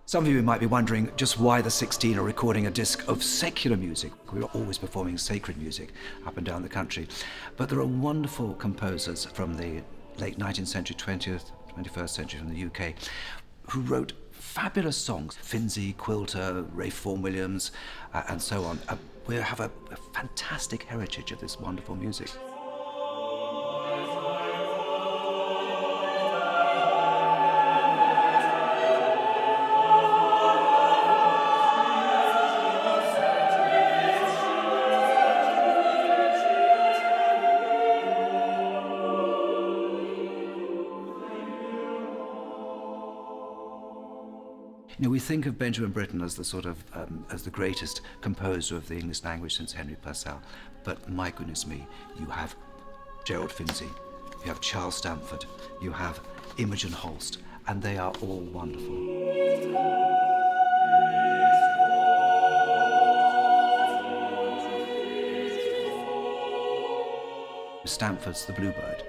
Some of you might be wondering just why the 16 are recording a disc of secular music. We are always performing sacred music up and down the country. But there are wonderful composers from the late 19th century, 20th, 21st century from the UK who wrote fabulous songs. Finzi, Quilter, Vaughan Williams, and so on. We have a fantastic heritage of this wonderful music. You know, we think of Benjamin Britten as the sort of as the greatest composer of the English language since Henry Purcell, but my goodness me, you have Gerald Finzi, you have Charles Stanford, you have Imogen Holst, and they are all wonderful. Stanford's The Bluebird.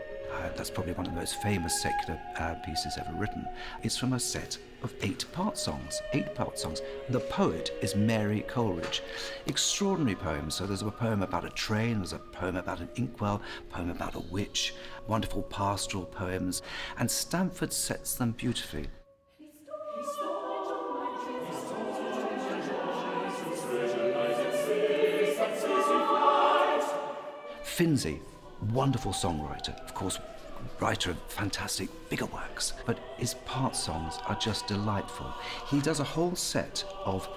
That's probably one of the most famous secular pieces ever written. It's from a set of 8 partsongs. The poet is Mary Coleridge. Extraordinary poems. So there's a poem about a train, there's a poem about an inkwell, a poem about a witch, wonderful pastoral poems, and Stanford sets them beautifully. Finzi, wonderful songwriter, of course, writer of fantastic bigger works, but his part songs are just delightful. He does a whole set of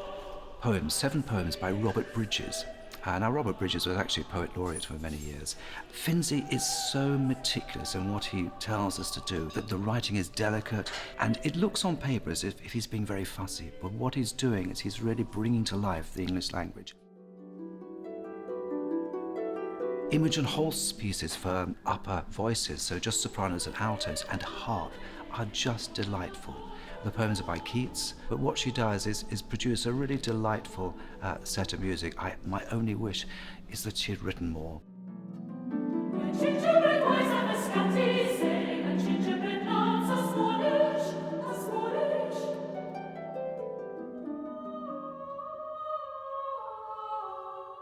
poems, 7 poems by Robert Bridges. Now, Robert Bridges was actually a poet laureate for many years. Finzi is so meticulous in what he tells us to do, that the writing is delicate, and it looks on paper as if he's being very fussy, but what he's doing is he's really bringing to life the English language. Imogen Holst's pieces for upper voices, so just sopranos and altos and harp, are just delightful. The poems are by Keats, but what she does is produce a really delightful set of music. My only wish is that she had written more.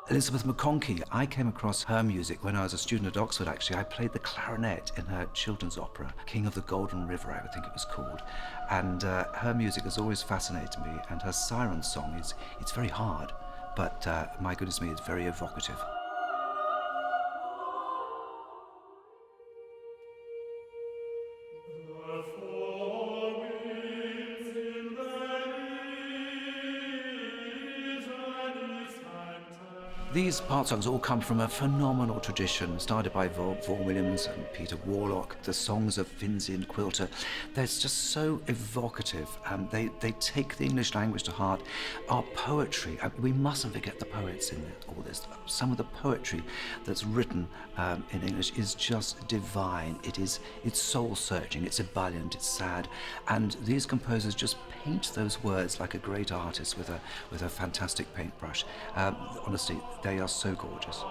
Elizabeth Maconchy, I came across her music when I was a student at Oxford, actually. I played the clarinet in her children's opera, King of the Golden River, I would think it was called. And her music has always fascinated me, and her Sirens Song it's very hard, but my goodness me, it's very evocative. These part songs all come from a phenomenal tradition started by Vaughan Williams and Peter Warlock. The songs of Finzi and Quilter, they're just so evocative. They take the English language to heart. Our poetry, we mustn't forget the poets in all this. Some of the poetry that's written in English is just divine. It's soul-searching, it's ebullient, it's sad, and these composers just paint those words like a great artist with a fantastic paintbrush. Honestly, they are so gorgeous.